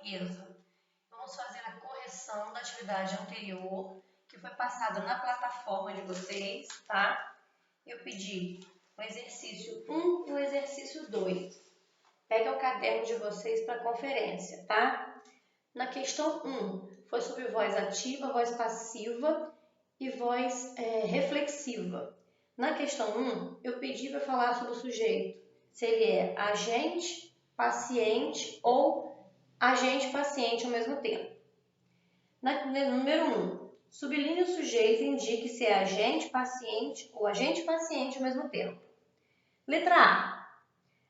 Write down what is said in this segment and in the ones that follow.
portuguesa. Vamos fazer a correção da atividade anterior, que foi passada na plataforma de vocês, tá? Eu pedi o exercício 1 e o exercício 2. Pega o caderno de vocês para conferência, tá? Na questão 1, foi sobre voz ativa, voz passiva e voz reflexiva. Na questão 1, eu pedi para falar sobre o sujeito, se ele é agente, paciente ou agente-paciente ao mesmo tempo. Número 1, sublinhe o sujeito e indique se é agente-paciente ou agente-paciente ao mesmo tempo. Letra A.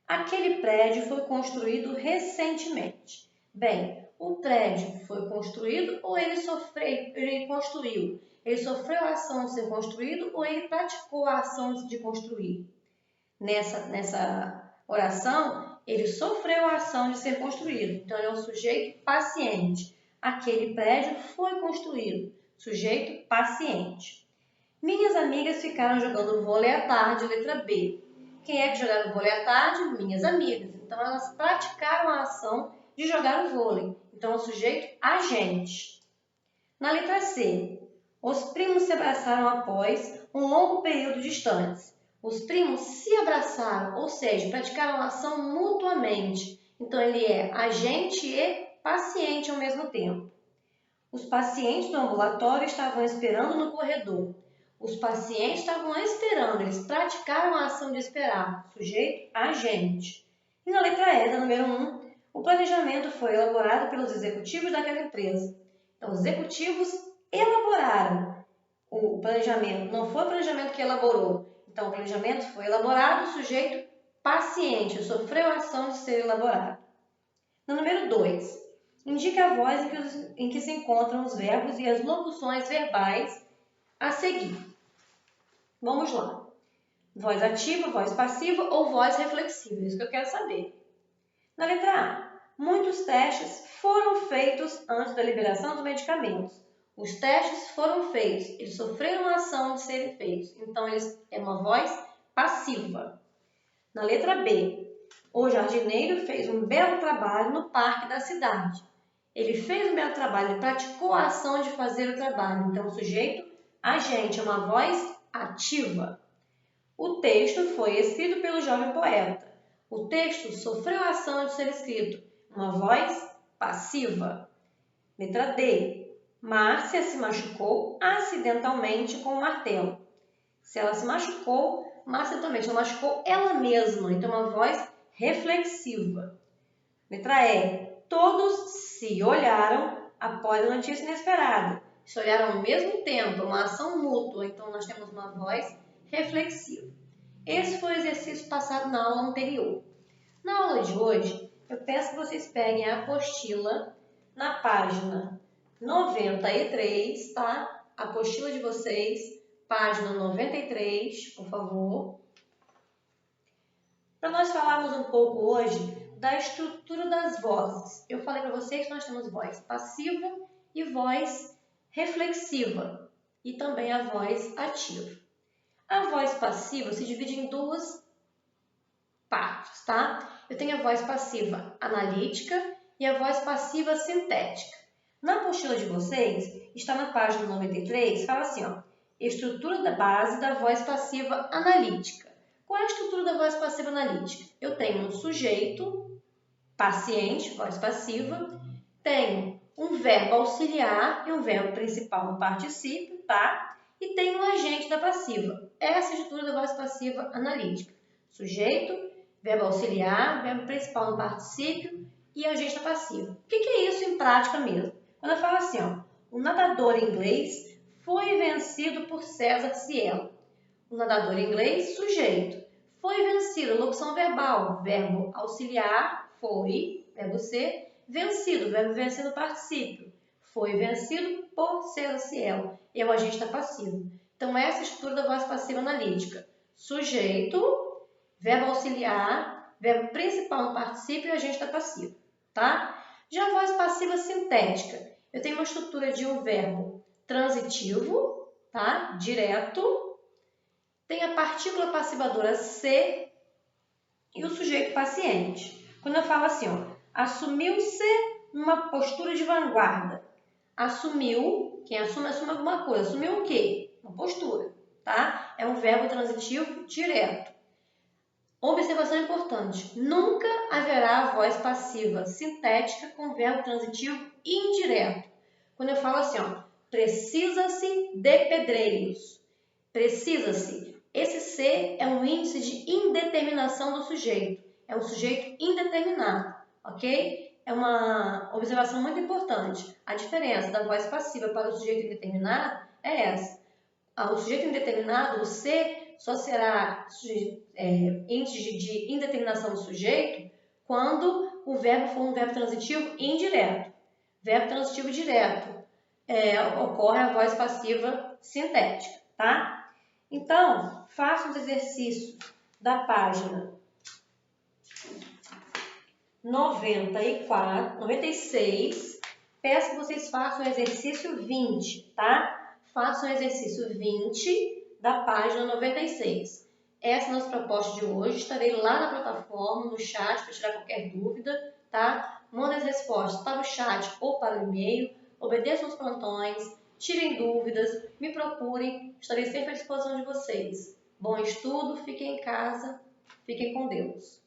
Aquele prédio foi construído recentemente. Bem, o prédio foi construído ou ele construiu? Ele sofreu a ação de ser construído ou ele praticou a ação de construir? Nessa oração, ele sofreu a ação de ser construído. Então, ele é um sujeito paciente. Aquele prédio foi construído. Sujeito paciente. Minhas amigas ficaram jogando vôlei à tarde, letra B. Quem é que jogava vôlei à tarde? Minhas amigas. Então, elas praticaram a ação de jogar o vôlei. Então, é o sujeito agente. Na letra C, os primos se abraçaram após um longo período distantes. Os primos se abraçaram, ou seja, praticaram a ação mutuamente. Então, ele é agente e paciente ao mesmo tempo. Os pacientes do ambulatório estavam esperando no corredor. Os pacientes estavam esperando, eles praticaram a ação de esperar. Sujeito, agente. E na letra E, da número 1, o planejamento foi elaborado pelos executivos daquela empresa. Então, os executivos elaboraram o planejamento, não foi o planejamento que elaborou. Então, o planejamento foi elaborado, o sujeito paciente, sofreu a ação de ser elaborado. No número 2, indica a voz em que se encontram os verbos e as locuções verbais a seguir. Vamos lá. Voz ativa, voz passiva ou voz reflexiva? Isso que eu quero saber. Na letra A, muitos testes foram feitos antes da liberação dos medicamentos. Os testes foram feitos, eles sofreram a ação de serem feitos. Então, é uma voz passiva. Na letra B, o jardineiro fez um belo trabalho no parque da cidade. Ele fez um belo trabalho, ele praticou a ação de fazer o trabalho. Então, o sujeito, agente, é uma voz ativa. O texto foi escrito pelo jovem poeta. O texto sofreu a ação de ser escrito. Uma voz passiva. Letra D. Márcia se machucou acidentalmente com o martelo. Se ela se machucou, acidentalmente, ela machucou ela mesma. Então, uma voz reflexiva. Letra E. Todos se olharam após a notícia inesperada. Se olharam ao mesmo tempo, uma ação mútua. Então, nós temos uma voz reflexiva. Esse foi o exercício passado na aula anterior. Na aula de hoje, eu peço que vocês peguem a apostila na página 93, tá? A apostila de vocês, página 93, por favor. Para nós falarmos um pouco hoje da estrutura das vozes. Eu falei para vocês que nós temos voz passiva e voz reflexiva e também a voz ativa. A voz passiva se divide em duas partes, tá? Eu tenho a voz passiva analítica e a voz passiva sintética. Na apostila de vocês, está na página 93, fala assim, ó, estrutura da base da voz passiva analítica. Qual é a estrutura da voz passiva analítica? Eu tenho um sujeito, paciente, voz passiva, tenho um verbo auxiliar e um verbo principal no particípio, tá? E tenho um agente da passiva. Essa é a estrutura da voz passiva analítica. Sujeito, verbo auxiliar, verbo principal no particípio e agente da passiva. O que é isso em prática mesmo? Quando eu falo assim, ó, o nadador inglês foi vencido por César Cielo. O nadador inglês, sujeito, foi vencido, locução verbal, verbo auxiliar, foi, verbo ser, vencido, verbo vencer no particípio. Foi vencido por César Cielo. E é o agente da passiva. Então, essa é a estrutura da voz passiva analítica. Sujeito, verbo auxiliar, verbo principal no particípio e agente da passiva, tá? Já a voz passiva sintética, eu tenho uma estrutura de um verbo transitivo, tá? Direto, tem a partícula passivadora ser e o sujeito paciente. Quando eu falo assim, ó, assumiu-se uma postura de vanguarda. Assumiu, quem assume alguma coisa. Assumiu o quê? Uma postura, tá? É um verbo transitivo direto. Observação importante. Nunca haverá voz passiva sintética com verbo transitivo indireto. Quando eu falo assim, ó, precisa-se de pedreiros. Precisa-se. Esse se é um índice de indeterminação do sujeito. É um sujeito indeterminado, ok? É uma observação muito importante. A diferença da voz passiva para o sujeito indeterminado é essa. O sujeito indeterminado, o se, só será índice de indeterminação do sujeito quando o verbo for um verbo transitivo indireto. Verbo transitivo direto ocorre a voz passiva sintética, tá? Então, faça os exercícios da página 96. Peço que vocês façam o exercício 20, tá? Façam o exercício 20 da página 96. Essa é a nossa proposta de hoje. Estarei lá na plataforma, no chat, para tirar qualquer dúvida, tá? Mandem as respostas para o chat ou para o e-mail. Obedeçam os plantões, tirem dúvidas, me procurem. Estarei sempre à disposição de vocês. Bom estudo, fiquem em casa, fiquem com Deus.